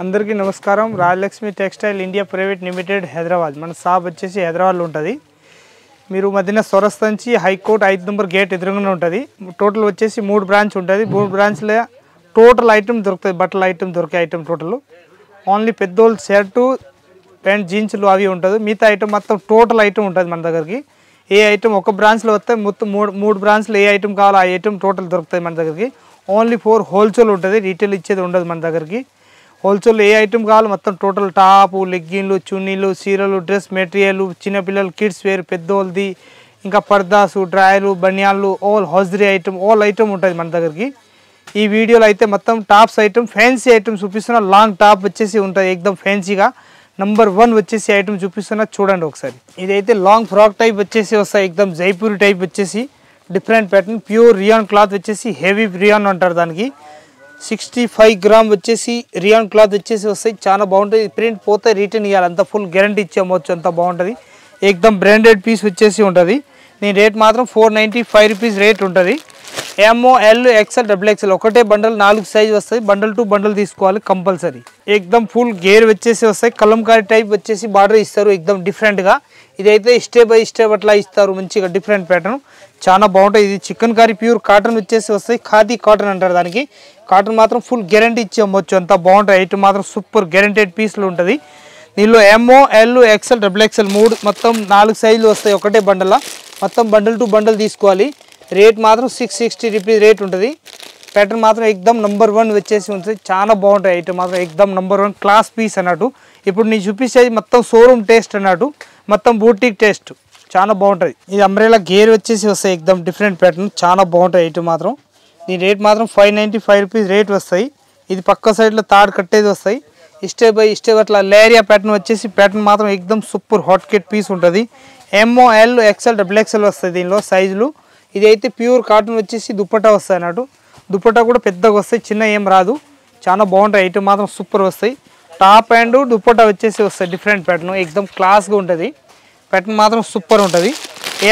అందరికీ నమస్కారం. Rajalakshmi textile India private limited Hyderabad. మన షాప్ వచ్చేసి హైదరాబాద్లో ఉంటుంది. మీరు మధ్యన సొరస్తా నుంచి హైకోర్టు 5 నంబర్ గేట్ ఎదురుగానే ఉంటుంది. టోటల్ వచ్చేసి 3 బ్రాంచ్ ఉంటుంది. 3 బ్రాంచ్లో టోటల్ ఐటమ్ దొరుకుతుంది. బట్టల ఐటమ్ దొరికే ఐటమ్ టోటల్ ఓన్లీ పెద్దోళ్ళు షర్టు ప్యాంట్ జీన్స్లు అవి ఉంటుంది. మిగతా ఐటమ్ మొత్తం టోటల్ ఐటమ్ ఉంటుంది మన దగ్గరికి. ఏ ఐటమ్ ఒక బ్రాంచ్లో వస్తే మొత్తం మూడు బ్రాంచ్లో ఏ ఐటమ్ కావాలో ఆ ఐటమ్ టోటల్ దొరుకుతుంది మన దగ్గరికి. ఓన్లీ 4 హోల్సేల్ ఉంటుంది. రీటైల్ ఇచ్చేది ఉండదు మన దగ్గరికి. హోల్సేల్ ఏ ఐటమ్ కావాలో మొత్తం టోటల్ టాపు, లెగ్గిన్లు, చున్నీలు, చీరలు, డ్రెస్ మెటీరియల్, చిన్నపిల్లలు కిడ్స్ వేర్, పెద్దోళ్ళది, ఇంకా పర్దాసు, డ్రాయలు, బనియాన్లు, all hosiery item all item ఉంటుంది మన దగ్గరికి. ఈ వీడియోలో అయితే మొత్తం టాప్స్ ఐటమ్ ఫ్యాన్సీ ఐటమ్ చూపిస్తున్నా. లాంగ్ టాప్ వచ్చేసి ఉంటుంది ఎక్దమ్ ఫ్యాన్సీగా. నంబర్ 1 వచ్చేసి ఐటమ్ చూపిస్తున్నా, చూడండి ఒకసారి. ఇదైతే లాంగ్ ఫ్రాక్ టైప్ వచ్చేసి వస్తాయి. ఎక్దమ్ జైపూరి టైప్ వచ్చేసి different pattern. Pure rayon cloth వచ్చేసి హెవీ రియాన్ అంటారు దానికి. 65 గ్రామ్ వచ్చేసి రియాన్ క్లాత్ వచ్చేసి వస్తాయి. చాలా బాగుంటుంది. ప్రింట్ పోతే రిటర్న్ ఇవ్వాలి, అంత ఫుల్ గ్యారంటీ ఇచ్చేమవచ్చు, అంత బాగుంటుంది. ఎక్దమ్ బ్రాండెడ్ పీస్ వచ్చేసి ఉంటుంది. నేను రేట్ మాత్రం 495 రూపీస్ రేట్ ఉంటుంది. ఎంఓ, ఎల్, ఎక్స్ఎల్, XXL ఒకటే బండల్ 4 సైజ్ వస్తాయి. బండల్ టు బండల్ తీసుకోవాలి కంపల్సరీ. ఎక్దమ్ ఫుల్ గేర్ వచ్చేసి వస్తాయి. కలంకారీ టైప్ వచ్చేసి బార్డర్ ఇస్తారు ఎక్దమ్ డిఫరెంట్గా. ఇదైతే స్టెప్ బై స్టెప్ అట్లా ఇస్తారు మంచిగా డిఫరెంట్ ప్యాటర్న్. చాలా బాగుంటుంది. ఇది చికెన్ కర్రీ ప్యూర్ కాటన్ వచ్చేసి వస్తాయి. ఖాదీ కాటన్ అంటారు దానికి. కాటన్ మాత్రం ఫుల్ గ్యారంటీ ఇచ్చి అమ్మవచ్చు, అంత బాగుంటుంది. ఐటమ్ మాత్రం సూపర్ గ్యారంటెడ్ పీస్లు ఉంటుంది. దీనిలో ఎంఓ, ఎల్, ఎక్స్ఎల్, XXL 3 మొత్తం 4 సైజులు వస్తాయి ఒకటే బండల. మొత్తం బండల్ టు బండల్ తీసుకోవాలి. రేట్ మాత్రం 660 రూపీస్ రేట్ ఉంటుంది. ప్యాటర్న్ మాత్రం ఎక్దమ్ నంబర్ 1 వచ్చేసి ఉంటుంది. చాలా బాగుంటుంది ఐటమ్ మాత్రం ఎక్దమ్ నంబర్ 1 క్లాస్ పీస్ అన్నట్టు. ఇప్పుడు నేను చూపించేది మొత్తం షోరూమ్ టేస్ట్ అన్నట్టు, మొత్తం బూటిక్ టేస్ట్. చాలా బాగుంటుంది. ఇది అంబ్రెలా గేర్ వచ్చేసి వస్తాయి ఎక్దమ్ డిఫరెంట్ ప్యాటర్న్. చాలా బాగుంటుంది ఐటమ్ మాత్రం. దీని రేట్ మాత్రం 595 రూపీస్ రేట్ వస్తాయి. ఇది పక్క సైడ్లో తాడు కట్టేది వస్తాయి. స్టెప్ బై స్టెప్ అట్లా లేరియా ప్యాటర్న్ వచ్చేసి ప్యాటర్న్ మాత్రం ఎక్దమ్ సూపర్ హాట్ కేట్ పీస్ ఉంటుంది. ఎంఓ, ఎల్, ఎక్స్ఎల్, XXL వస్తాయి దీనిలో సైజులు. ఇది అయితే ప్యూర్ కాటన్ వచ్చేసి దుప్పటా వస్తాయి అన్నట్టు. దుప్పటా కూడా పెద్దగా వస్తాయి, చిన్న ఏం రాదు. చాలా బాగుంటాయి ఐటమ్ మాత్రం సూపర్ వస్తాయి. టాప్ అండ్ దుప్పటా వచ్చేసి వస్తాయి డిఫరెంట్ ప్యాటర్న్. ఎక్దమ్ క్లాస్గా ఉంటుంది. ప్యాటర్న్ మాత్రం సూపర్ ఉంటుంది.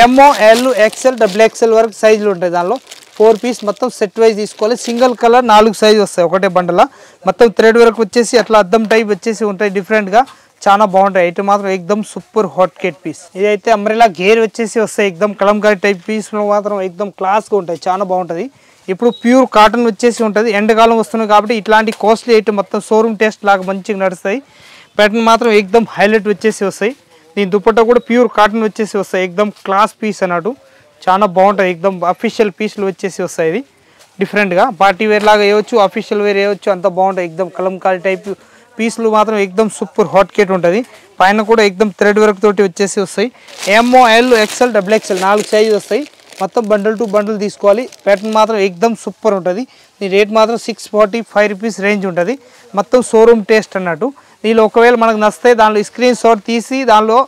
ఎంఓ, ఎల్, ఎక్స్ఎల్, XXL వరకు సైజులు ఉంటాయి. దానిలో 4 పీస్ మొత్తం సెట్ వైజ్ తీసుకోవాలి. సింగిల్ కలర్ 4 సైజు వస్తాయి ఒకటే బండల. మొత్తం థ్రెడ్ వరకు వచ్చేసి అట్లా అద్దం టైప్ వచ్చేసి ఉంటాయి డిఫరెంట్గా. చాలా బాగుంటాయి ఐటమ్ మాత్రం ఎక్దమ్ సూపర్ హాట్ కేట్ పీస్. ఇదైతే అంబ్రెలా గేర్ వచ్చేసి వస్తాయి ఎక్దమ్ కలంకారీ టైప్ పీస్లో మాత్రం ఎక్దమ్ క్లాస్గా ఉంటాయి. చాలా బాగుంటుంది. ఇప్పుడు ప్యూర్ కాటన్ వచ్చేసి ఉంటుంది. ఎండాకాలం వస్తుంది కాబట్టి ఇట్లాంటి కాస్ట్లీ ఐటమ్ మొత్తం షోరూమ్ టేస్ట్ లాగా మంచిగా నడుస్తాయి. ప్యాటర్న్ మాత్రం ఎక్దమ్ హైలైట్ వచ్చేసి వస్తాయి. దీని దుప్పట్టా కూడా ప్యూర్ కాటన్ వచ్చేసి వస్తాయి. ఎక్దమ్ క్లాస్ పీస్ అన్నట్టు. చాలా బాగుంటుంది. ఎక్దమ్ అఫీషియల్ పీస్లు వచ్చేసి వస్తాయి. ఇది డిఫరెంట్గా పార్టీ వేర్ లాగా వేయవచ్చు, అఫీషియల్ వేర్ వేయవచ్చు, అంత బాగుంటుంది. ఎక్దమ్ కలంకారీ టైప్ పీస్లు మాత్రం ఎక్దమ్ సూపర్ హాట్ కేట్ ఉంటుంది. పైన కూడా ఎక్దమ్ థ్రెడ్ వర్క్ తోటి వచ్చేసి వస్తాయి. M, L, XL, XXL 4 size వస్తాయి. మొత్తం బండల్ టు బండల్ తీసుకోవాలి. ప్యాటర్న్ మాత్రం ఎక్దమ్ సూపర్ ఉంటుంది. దీని రేట్ మాత్రం 645 రూపీస్ రేంజ్ ఉంటుంది. మొత్తం షోరూమ్ టేస్ట్ అన్నట్టు. దీనిలో ఒకవేళ మనకు నచ్చితే దానిలో స్క్రీన్ షాట్ తీసి దానిలో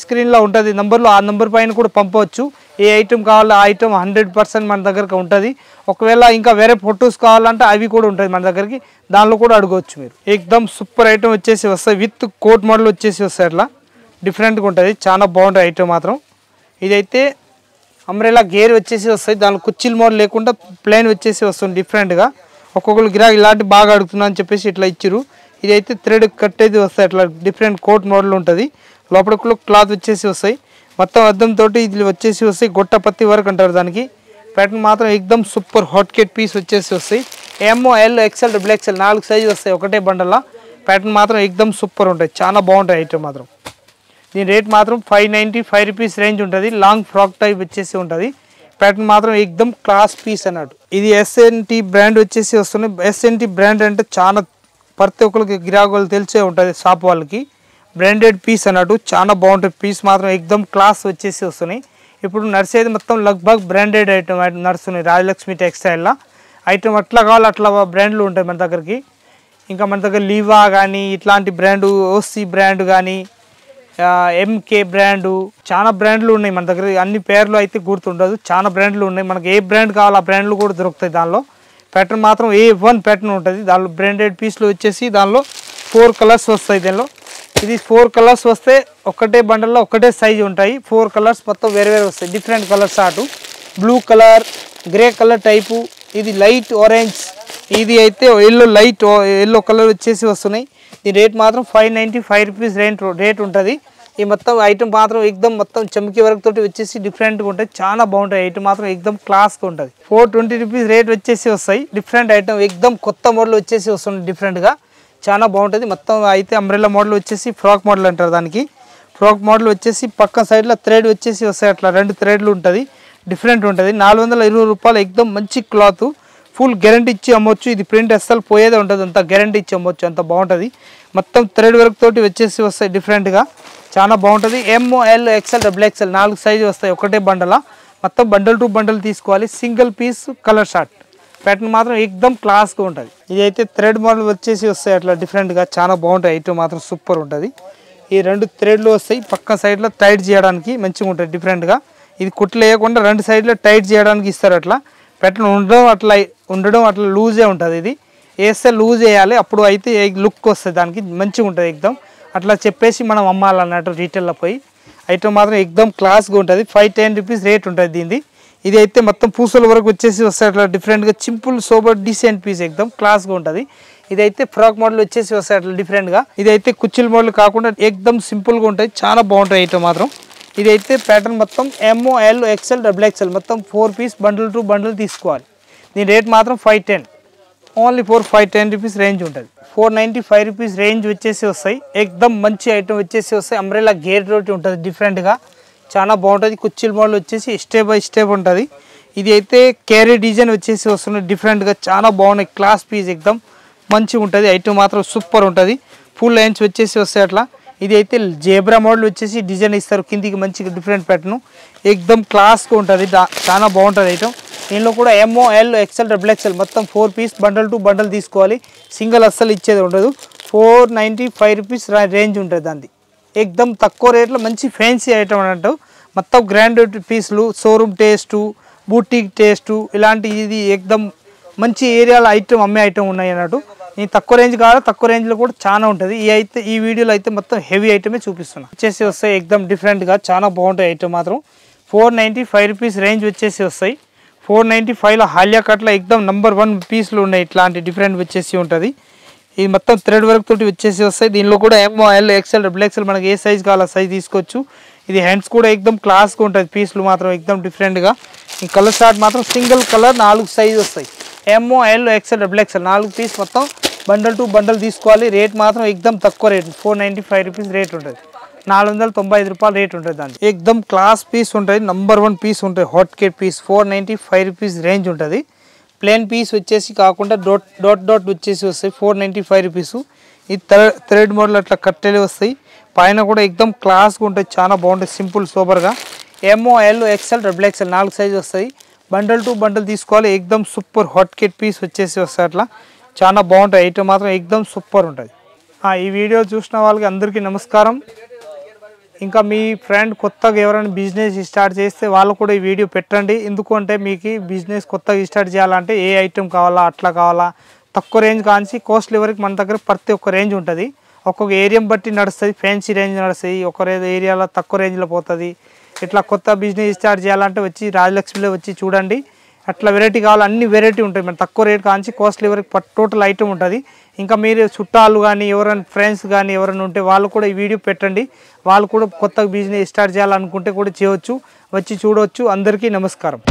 స్క్రీన్లో ఉంటుంది నంబర్లో, ఆ నెంబర్ పైన కూడా పంపవచ్చు. ఏ ఐటమ్ కావాలో ఆ ఐటమ్ 100% మన దగ్గరకు ఉంటుంది. ఒకవేళ ఇంకా వేరే ఫొటోస్ కావాలంటే అవి కూడా ఉంటుంది మన దగ్గరికి, దానిలో కూడా అడగవచ్చు మీరు. ఎక్దమ్ సూపర్ ఐటమ్ వచ్చేసి వస్తాయి. విత్ కోట్ మోడల్ వచ్చేసి వస్తాయి. అట్లా డిఫరెంట్గా ఉంటుంది. చాలా బాగుంటుంది ఐటమ్ మాత్రం. ఇదైతే అంబ్రెలా గేర్ వచ్చేసి వస్తాయి. దానిలో కుర్చీల మోడల్ లేకుండా ప్లెయిన్ వచ్చేసి వస్తుంది డిఫరెంట్గా. ఒక్కొక్కరు గిరాకీ ఇలాంటి బాగా అడుగుతున్నా అని చెప్పేసి ఇట్లా ఇచ్చిరు. ఇదైతే థ్రెడ్ కట్టేది వస్తాయి. అట్లా డిఫరెంట్ కోట్ మోడల్ ఉంటుంది. లోపల క్లాత్ వచ్చేసి వస్తాయి. మొత్తం అద్దంతో ఇది వచ్చేసి వస్తాయి. గొట్టపత్తి వరకు అంటారు దానికి. ప్యాటర్న్ మాత్రం ఎక్దమ్ సూపర్ హాట్ కేట్ పీస్ వచ్చేసి వస్తాయి. M, L, XL, XXL 4 size వస్తాయి ఒకటే బండల. ప్యాటర్న్ మాత్రం ఎక్దమ్ సూపర్ ఉంటుంది. చాలా బాగుంటాయి ఐటమ్ మాత్రం. దీని రేట్ మాత్రం 595 రూపీస్ రేంజ్ ఉంటుంది. లాంగ్ ఫ్రాక్ టైప్ వచ్చేసి ఉంటుంది. ప్యాటర్న్ మాత్రం ఎక్దమ్ క్లాస్ పీస్ అన్నట్టు. ఇది ఎస్ఎన్టీ బ్రాండ్ వచ్చేసి వస్తుంది. ఎస్ఎన్టీ బ్రాండ్ అంటే చాలా ప్రతి ఒక్కరికి గిరాకులు తెలిసే ఉంటుంది షాప్ వాళ్ళకి. బ్రాండెడ్ పీస్ అన్నట్టు. చాలా బాగుంటుంది. పీస్ మాత్రం ఎక్దమ్ క్లాస్ వచ్చేసి వస్తున్నాయి. ఇప్పుడు నడిచేది మొత్తం లగ్భగ్ బ్రాండెడ్ ఐటమ్ నడుస్తున్నాయి రాజలక్ష్మి టెక్స్టైల్లో. ఐటమ్ అట్లా కావాలి అట్లా బ్రాండ్లు ఉంటాయి మన దగ్గరికి. ఇంకా మన దగ్గర లీవా కానీ ఇట్లాంటి బ్రాండు, ఓసీ బ్రాండ్ కానీ, ఎంకే బ్రాండు, చాలా బ్రాండ్లు ఉన్నాయి మన దగ్గర. అన్ని పేర్లు అయితే గుర్తుండదు, చాలా బ్రాండ్లు ఉన్నాయి. మనకి ఏ బ్రాండ్ కావాలో ఆ బ్రాండ్లు కూడా దొరుకుతాయి దానిలో. ప్యాటర్న్ మాత్రం A1 ప్యాటర్న్ ఉంటుంది. దానిలో బ్రాండెడ్ పీస్లు వచ్చేసి దానిలో 4 కలర్స్ వస్తాయి. దీనిలో ఇది 4 కలర్స్ వస్తే ఒకటే బండల్లో ఒకటే సైజు ఉంటాయి. 4 కలర్స్ మొత్తం వేరే వేరే వస్తాయి. డిఫరెంట్ కలర్స్ అటు blue colour, grey colour type, ఇది లైట్ ఆరెంజ్, ఇది అయితే ఎల్లో లైట్ ఎల్లో కలర్ వచ్చేసి వస్తున్నాయి. ఈ రేట్ మాత్రం 595 రూపీస్ రేట్ ఉంటుంది. ఈ మొత్తం ఐటమ్ మాత్రం ఎక్దమ్ మొత్తం చమ్కీ వర్క్ తోటి వచ్చేసి డిఫరెంట్గా ఉంటుంది. చాలా బాగుంటాయి. ఐటమ్ మాత్రం ఎక్దమ్ క్లాస్గా ఉంటుంది. 420 రూపీస్ రేట్ వచ్చేసి వస్తాయి. డిఫరెంట్ ఐటమ్ ఎక్దమ్ కొత్త మోడల్ వచ్చేసి వస్తుంది డిఫరెంట్గా. చాలా బాగుంటుంది. మొత్తం అయితే అంబ్రెల్లా మోడల్ వచ్చేసి ఫ్రాక్ మోడల్ అంటారు దానికి. ఫ్రాక్ మోడల్ వచ్చేసి పక్క సైడ్లో థ్రెడ్ వచ్చేసి వస్తాయి. అట్లా 2 థ్రెడ్లు ఉంటుంది. డిఫరెంట్ ఉంటుంది. 420 రూపాయలు ఎక్దమ్ మంచి క్లాత్. ఫుల్ గ్యారంటీ ఇచ్చి అమ్మొచ్చు. ఇది ప్రింట్ అస్సలు పోయేదే ఉంటుంది. అంత గ్యారంటీ ఇచ్చి అమ్మొచ్చు. అంత బాగుంటుంది. మొత్తం థ్రెడ్ వర్క్ తోటి వచ్చేసి వస్తాయి డిఫరెంట్గా. చాలా బాగుంటుంది. ML XL XXL 4 సైజు వస్తాయి ఒకటే బండల. మొత్తం బండల్ టు బండల్ తీసుకోవాలి. Single piece colour short pattern మాత్రం ఎక్దమ్ క్లాస్గా ఉంటుంది. ఇది అయితే థ్రెడ్ మోడల్ వచ్చేసి వస్తాయి అట్లా డిఫరెంట్గా. చాలా బాగుంటాయి. ఐటమ్ మాత్రం సూపర్ ఉంటుంది. ఈ 2 థ్రెడ్లు వస్తాయి. పక్క సైడ్లో టైట్ చేయడానికి మంచిగా ఉంటుంది డిఫరెంట్గా. ఇది కుట్లు వేయకుండా 2 సైడ్లో టైట్ చేయడానికి ఇస్తారు. అట్లా ప్యాటర్న్ ఉండడం అట్లా లూజే ఉంటుంది. ఇది వేస్తే లూజ్ వేయాలి. అప్పుడు అయితే లుక్ వస్తుంది. దానికి మంచిగా ఉంటుంది ఎక్దమ్. అట్లా చెప్పేసి మనం అమ్మాలన్నట్టు రీటైల్లో పోయి. ఐటమ్ మాత్రం ఎక్దమ్ క్లాస్గా ఉంటుంది. 510 రూపీస్ రేట్ ఉంటుంది దీనిది. ఇది అయితే మొత్తం పూసల వరకు వచ్చేసి వస్తాయి అట్లా డిఫరెంట్గా. సింపుల్ సోబర్ డీసెంట్ పీస్ ఎక్దమ్ క్లాస్గా ఉంటుంది. ఇదైతే ఫ్రాక్ మోడల్ వచ్చేసి వస్తాయి అట్లా డిఫరెంట్గా. ఇదైతే కుచ్చిల్ మోడల్ కాకుండా ఎక్దమ్ సింపుల్గా ఉంటాయి. చాలా బాగుంటాయి ఐటమ్ మాత్రం. ఇదైతే ప్యాటర్న్ మొత్తం ML XL XXL మొత్తం 4 పీస్ బండిల్ టు బండిల్ తీసుకోవాలి. దీని రేట్ మాత్రం 510 ఓన్లీ 510 రూపీస్ రేంజ్ ఉంటుంది. 495 రూపీస్ రేంజ్ వచ్చేసి వస్తాయి. ఎక్దమ్ మంచి ఐటమ్ వచ్చేసి వస్తాయి. అంబ్రెల్లా గేర్ రోటీ ఉంటుంది డిఫరెంట్గా. చాలా బాగుంటుంది. కుచ్చిల్ మోడల్ వచ్చేసి స్టెప్ బై స్టెప్ ఉంటుంది. ఇది అయితే క్యారీ డిజైన్ వచ్చేసి వస్తుంది డిఫరెంట్గా. చాలా బాగున్నాయి. క్లాస్ పీస్ ఎక్దమ్ మంచిగా ఉంటుంది. ఐటమ్ మాత్రం సూపర్ ఉంటుంది. ఫుల్ లైన్స్ వచ్చేసి వస్తాయి అట్లా. ఇది అయితే జేబ్రా మోడల్ వచ్చేసి డిజైన్ ఇస్తారు కిందికి మంచిగా డిఫరెంట్ ప్యాటర్న్ ఎక్దమ్ క్లాస్గా ఉంటుంది. చాలా బాగుంటుంది ఐటమ్. దీనిలో కూడా ML XL XXL మొత్తం 4 పీస్ బండల్ టు బండల్ తీసుకోవాలి. సింగిల్ అస్సలు ఇచ్చేది ఉండదు. 495 రూపీస్ రేంజ్ ఉంటుంది దాన్ని. ఎక్దమ్ తక్కువ రేట్లో మంచి ఫ్యాన్సీ ఐటమ్ అన్నట్టు. మొత్తం గ్రాండెడ్ పీసులు, షోరూమ్ టేస్టు, బూటిక్ టేస్టు ఇలాంటి ఇది ఎక్దమ్ మంచి ఏరియాలో ఐటమ్ అమ్మే ఐటమ్ ఉన్నాయి అన్నట్టు. ఈ తక్కువ రేంజ్ కాదు. తక్కువ రేంజ్లో కూడా చాలా ఉంటుంది. ఈ వీడియోలో అయితే మొత్తం హెవీ ఐటమే చూపిస్తున్నా. వచ్చేసి వస్తాయి ఎక్దమ్ డిఫరెంట్గా. చాలా బాగుంటాయి ఐటమ్ మాత్రం. 495 రూపీస్ రేంజ్ వచ్చేసి వస్తాయి. 495లో హాలియా కట్లో ఎక్దమ్ నెంబర్ 1 పీస్లు ఉన్నాయి. ఇట్లాంటి డిఫరెంట్ వచ్చేసి ఉంటుంది. ఇది మొత్తం థ్రెడ్ వర్క్ తోటి వచ్చేసి వస్తాయి. దీనిలో కూడా ML XL XXL మనకి ఏ సైజ్ కావాలో సైజ్ తీసుకోవచ్చు. ఇది హ్యాండ్స్ కూడా ఎక్దమ్ క్లాస్గా ఉంటుంది. పీస్లు మాత్రం ఎక్దమ్ డిఫరెంట్గా. ఈ కలర్ షార్ట్ మాత్రం సింగిల్ కలర్ 4 సైజ్ వస్తాయి. ML XL XXL 4 పీస్ మొత్తం బండల్ టు బండల్ తీసుకోవాలి. రేట్ మాత్రం ఎక్దమ్ తక్కువ రేట్ 495 రూపీస్ రేట్ ఉంటుంది. 495 రూపాయలు రేట్ ఉంటుంది దాన్ని. ఎక్దమ్ క్లాస్ పీస్ ఉంటుంది. నెంబర్ 1 పీస్ ఉంటుంది. Hot cake piece 495 rupees range ఉంటుంది. ప్లేన్ పీస్ వచ్చేసి కాకుండా డాట్ వచ్చేసి వస్తాయి. 495 రూపీస్. ఈ థ్రెడ్ మోడల్ అట్లా కట్టెలు వస్తాయి. పైన కూడా ఎక్దమ్ క్లాస్గా ఉంటాయి. చాలా బాగుంటాయి. సింపుల్ సూపర్గా. ML XL XXL 4 సైజ్ వస్తాయి. బండల్ టు బండల్ తీసుకోవాలి. ఎక్దమ్ సూపర్ హాట్ కేట్ పీస్ వచ్చేసి వస్తాయి అట్లా. చాలా బాగుంటాయి. ఐటమ్ మాత్రం ఎక్దమ్ సూపర్ ఉంటుంది. ఈ వీడియో చూసిన వాళ్ళకి అందరికీ నమస్కారం. ఇంకా మీ ఫ్రెండ్ కొత్తగా ఎవరైనా బిజినెస్ స్టార్ట్ చేస్తే వాళ్ళు కూడా ఈ వీడియో పెట్టండి. ఎందుకంటే మీకు బిజినెస్ కొత్తగా స్టార్ట్ చేయాలంటే ఏ ఐటమ్ కావాలా అట్లా కావాలా తక్కువ రేంజ్ కానిసి కాస్ట్లీ వరకు మన దగ్గర ప్రతి ఒక్క రేంజ్ ఉంటుంది. ఒక్కొక్క ఏరియా బట్టి నడుస్తుంది. ఫ్యాన్సీ రేంజ్ నడుస్తుంది. ఒక ఏరియాలో తక్కువ రేంజ్లో పోతుంది. ఇట్లా కొత్త బిజినెస్ స్టార్ట్ చేయాలంటే వచ్చి రాజలక్ష్మిలో వచ్చి చూడండి. అట్లా వెరైటీ కావాలి. అన్ని వెరైటీ ఉంటాయి. మన తక్కువ రేట్ కాంచి కాస్ట్లీ వరకు టోటల్ ఐటమ్ ఉంటుంది. ఇంకా మీరు చుట్టాలు కానీ ఎవరైనా ఫ్రెండ్స్ కానీ ఎవరైనా ఉంటే వాళ్ళు కూడా ఈ వీడియో పెట్టండి. వాళ్ళు కూడా కొత్త బిజినెస్ స్టార్ట్ చేయాలనుకుంటే కూడా చేయవచ్చు. వచ్చి చూడవచ్చు. అందరికీ నమస్కారం.